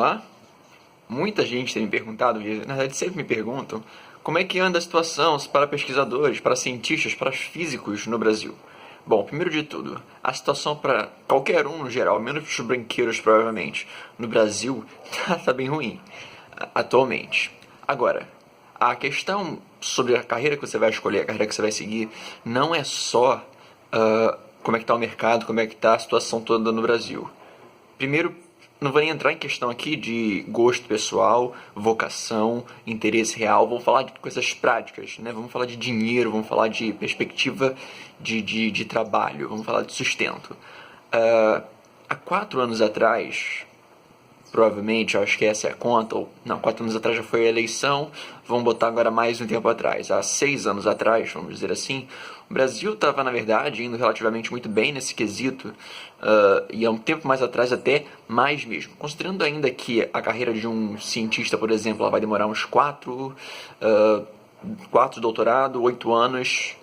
lá. Muita gente tem me perguntado, e na verdade sempre me perguntam, como é que anda a situação para pesquisadores, para cientistas, para físicos no Brasil. Bom, primeiro de tudo, a situação para qualquer um no geral, menos para os banqueiros provavelmente, no Brasil, tá bem ruim, atualmente. Agora, a questão sobre a carreira que você vai escolher, a carreira que você vai seguir, não é só como é que está o mercado, como é que está a situação toda no Brasil. Primeiro, não vou nem entrar em questão aqui de gosto pessoal, vocação, interesse real. Vamos falar de coisas práticas, né? Vamos falar de dinheiro, vamos falar de perspectiva de trabalho, vamos falar de sustento. Há 4 anos atrás, provavelmente, eu acho que essa é a conta, ou não, 4 anos atrás já foi a eleição, vamos botar agora mais um tempo atrás, há 6 anos atrás, vamos dizer assim, o Brasil estava, na verdade, indo relativamente muito bem nesse quesito, e há um tempo mais atrás até mais mesmo. Considerando ainda que a carreira de um cientista, por exemplo, ela vai demorar uns 4 de doutorado, 8 anos,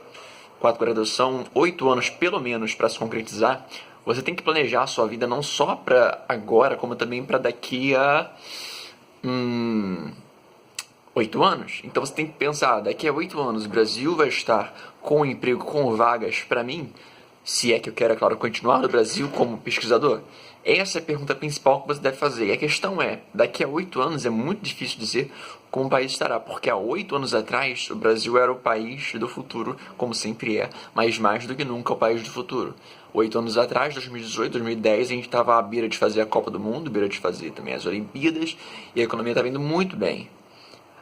4 graduação, 8 anos pelo menos para se concretizar. Você tem que planejar a sua vida não só para agora, como também para daqui a 8 anos. Então você tem que pensar, daqui a 8 anos o Brasil vai estar com emprego, com vagas para mim, se é que eu quero, é claro, continuar no Brasil como pesquisador. Essa é a pergunta principal que você deve fazer. E a questão é, daqui a 8 anos é muito difícil dizer como o país estará, porque há 8 anos atrás o Brasil era o país do futuro, como sempre é, mas mais do que nunca o país do futuro. 8 anos atrás, 2018, 2010, a gente estava à beira de fazer a Copa do Mundo, à beira de fazer também as Olimpíadas, e a economia estava indo muito bem.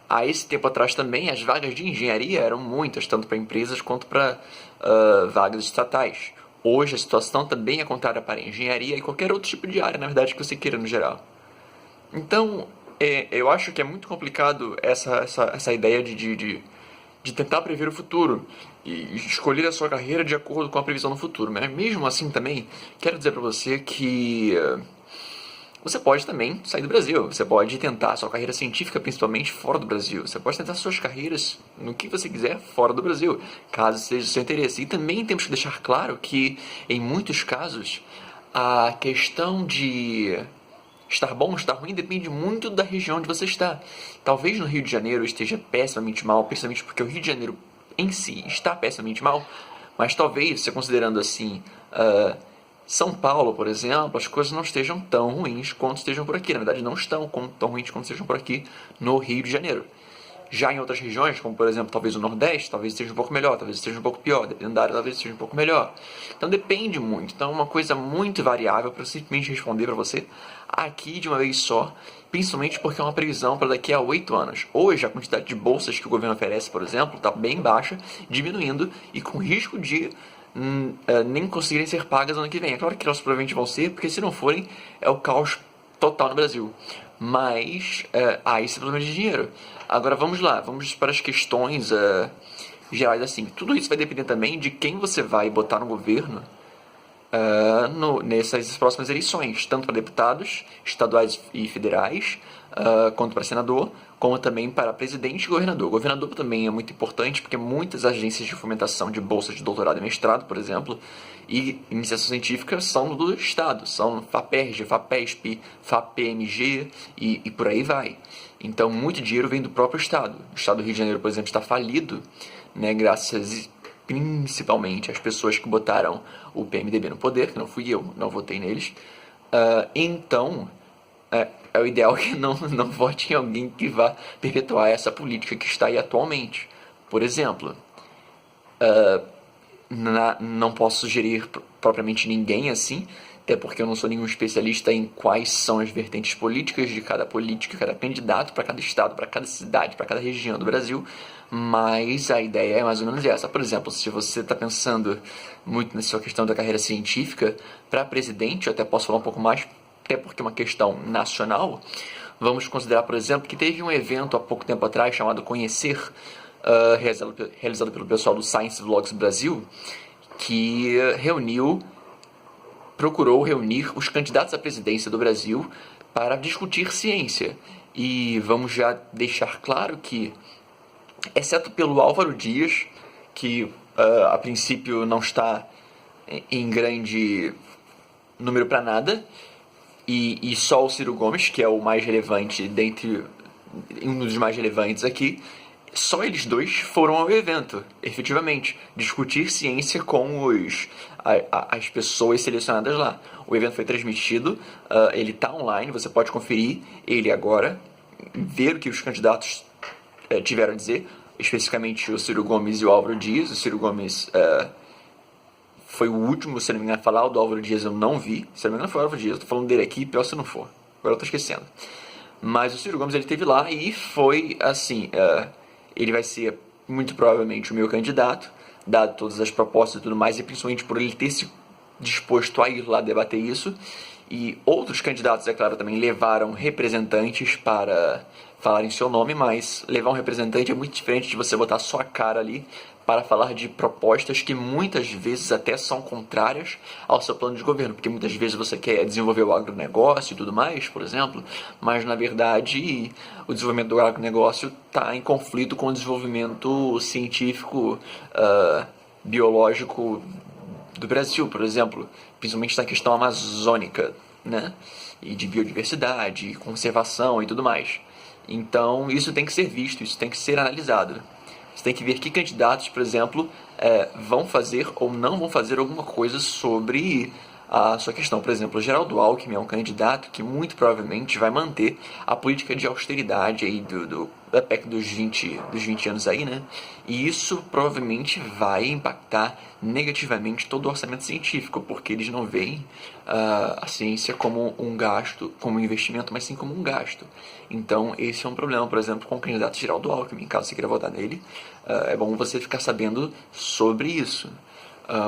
Há esse tempo atrás também, as vagas de engenharia eram muitas, tanto para empresas quanto para vagas estatais. Hoje a situação também é contrária para a engenharia e qualquer outro tipo de área, na verdade, que você queira no geral. Então, eu acho que é muito complicado essa ideia de tentar prever o futuro e escolher a sua carreira de acordo com a previsão do futuro. Mas mesmo assim também, quero dizer para você que você pode também sair do Brasil. Você pode tentar a sua carreira científica, principalmente fora do Brasil. Você pode tentar suas carreiras no que você quiser fora do Brasil, caso seja do seu interesse. E também temos que deixar claro que, em muitos casos, a questão de estar bom ou estar ruim depende muito da região onde você está. Talvez no Rio de Janeiro esteja pessimamente mal, principalmente porque o Rio de Janeiro em si está pessimamente mal, mas talvez, você considerando assim, São Paulo, por exemplo, as coisas não estejam tão ruins quanto estejam por aqui. Na verdade, não estão tão ruins quanto estejam por aqui no Rio de Janeiro. Já em outras regiões, como por exemplo, talvez o Nordeste, talvez esteja um pouco melhor, talvez esteja um pouco pior, dependendo da área, talvez esteja um pouco melhor. Então depende muito. Então é uma coisa muito variável para eu simplesmente responder para você aqui de uma vez só, principalmente porque é uma previsão para daqui a 8 anos. Hoje, a quantidade de bolsas que o governo oferece, por exemplo, está bem baixa, diminuindo e com risco de nem conseguirem ser pagas ano que vem. É claro que elas provavelmente vão ser, porque se não forem, é o caos total no Brasil. Mas há esse problema de dinheiro. Agora vamos lá, vamos para as questões gerais assim. Tudo isso vai depender também de quem você vai botar no governo nessas próximas eleições, tanto para deputados estaduais e federais, quanto para senador, como também para presidente e governador. O governador também é muito importante porque muitas agências de fomentação de bolsas de doutorado e mestrado, por exemplo, e iniciação científica são do estado, são FAPERJ, FAPESP, FAPMG e por aí vai. Então, muito dinheiro vem do próprio estado. O estado do Rio de Janeiro, por exemplo, está falido, né, graças principalmente às pessoas que botaram o PMDB no poder, que não fui eu, não votei neles. Então, é o ideal que não vote em alguém que vá perpetuar essa política que está aí atualmente. Por exemplo, não posso sugerir propriamente ninguém assim, até porque eu não sou nenhum especialista em quais são as vertentes políticas de cada político, cada candidato, para cada estado, para cada cidade, para cada região do Brasil, mas a ideia é mais ou menos essa. Por exemplo, se você está pensando muito na sua questão da carreira científica, para presidente, eu até posso falar um pouco mais, até porque é uma questão nacional. Vamos considerar, por exemplo, que teve um evento há pouco tempo atrás chamado Conhecer, realizado pelo pessoal do Science Vlogs Brasil, que procurou reunir os candidatos à presidência do Brasil para discutir ciência. E vamos já deixar claro que, exceto pelo Álvaro Dias, que a princípio não está em grande número para nada, E só o Ciro Gomes, que é o mais relevante dentre um dos mais relevantes aqui, só eles dois foram ao evento, efetivamente, discutir ciência com as pessoas selecionadas lá. O evento foi transmitido, ele está online, você pode conferir ele agora, ver o que os candidatos tiveram a dizer, especificamente o Ciro Gomes e o Álvaro Dias. O Ciro Gomes foi o último, se não me engano, a falar. O do Álvaro Dias eu não vi. Se não me engano foi o Álvaro Dias, eu tô falando dele aqui, pior se não for. Agora eu tô esquecendo. Mas o Ciro Gomes, ele esteve lá e foi assim, ele vai ser muito provavelmente o meu candidato, dado todas as propostas e tudo mais, e principalmente por ele ter se disposto a ir lá debater isso. E outros candidatos, é claro, também levaram representantes para falar em seu nome, mas levar um representante é muito diferente de você botar sua cara ali para falar de propostas que muitas vezes até são contrárias ao seu plano de governo, porque muitas vezes você quer desenvolver o agronegócio e tudo mais, por exemplo, mas na verdade o desenvolvimento do agronegócio está em conflito com o desenvolvimento científico, biológico do Brasil, por exemplo, principalmente na questão amazônica, né? E de biodiversidade, conservação e tudo mais. Então isso tem que ser visto, isso tem que ser analisado. Você tem que ver que candidatos, por exemplo, vão fazer ou não vão fazer alguma coisa sobre a sua questão. Por exemplo, o Geraldo Alckmin é um candidato que muito provavelmente vai manter a política de austeridade aí da PEC dos 20 anos aí, né? E isso provavelmente vai impactar negativamente todo o orçamento científico, porque eles não veem a ciência como um gasto, como um investimento, mas sim como um gasto. Então esse é um problema, por exemplo, com o candidato Geraldo Alckmin. Caso você queira votar nele, é bom você ficar sabendo sobre isso.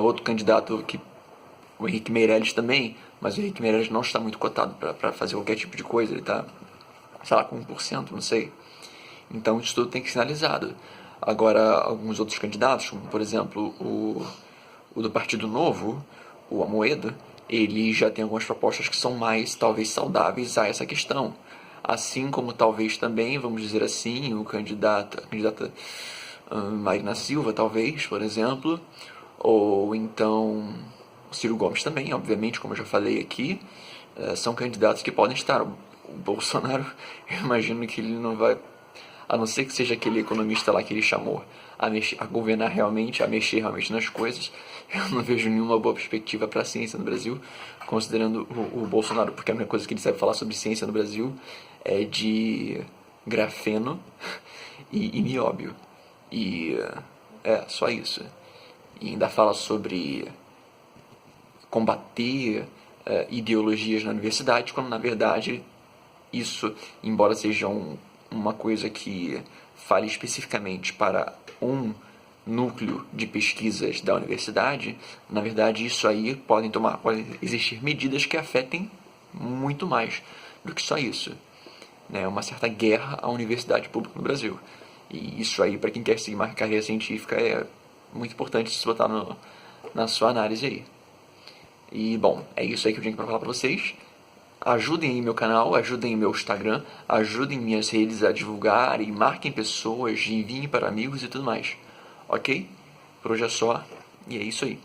Outro candidato que o Henrique Meirelles também, mas o Henrique Meirelles não está muito cotado para fazer qualquer tipo de coisa, ele está, sei lá, com 1%, não sei. Então isso tudo tem que ser analisado. Agora, alguns outros candidatos, como por exemplo o do Partido Novo, o Amoedo, ele já tem algumas propostas que são mais, talvez, saudáveis a essa questão. Assim como talvez também, vamos dizer assim, a candidata Marina Silva, talvez, por exemplo, ou então o Ciro Gomes também, obviamente, como eu já falei aqui, são candidatos que podem estar. O Bolsonaro, eu imagino que ele não vai, a não ser que seja aquele economista lá que ele chamou a governar realmente, a mexer realmente nas coisas, eu não vejo nenhuma boa perspectiva para a ciência no Brasil, considerando o Bolsonaro, porque a única coisa que ele sabe falar sobre ciência no Brasil é de grafeno e nióbio. E só isso. E ainda fala sobre combater ideologias na universidade, quando na verdade isso, embora seja uma coisa que fale especificamente para um núcleo de pesquisas da universidade, na verdade isso aí podem existir medidas que afetem muito mais do que só isso, né? Uma certa guerra à universidade pública no Brasil. E isso aí, para quem quer seguir uma carreira científica, é muito importante se botar na sua análise aí. E, bom, é isso aí que eu tinha para falar para vocês. Ajudem aí meu canal, ajudem meu Instagram, ajudem minhas redes a divulgar e marquem pessoas, enviem para amigos e tudo mais. Ok? Por hoje é só, e é isso aí.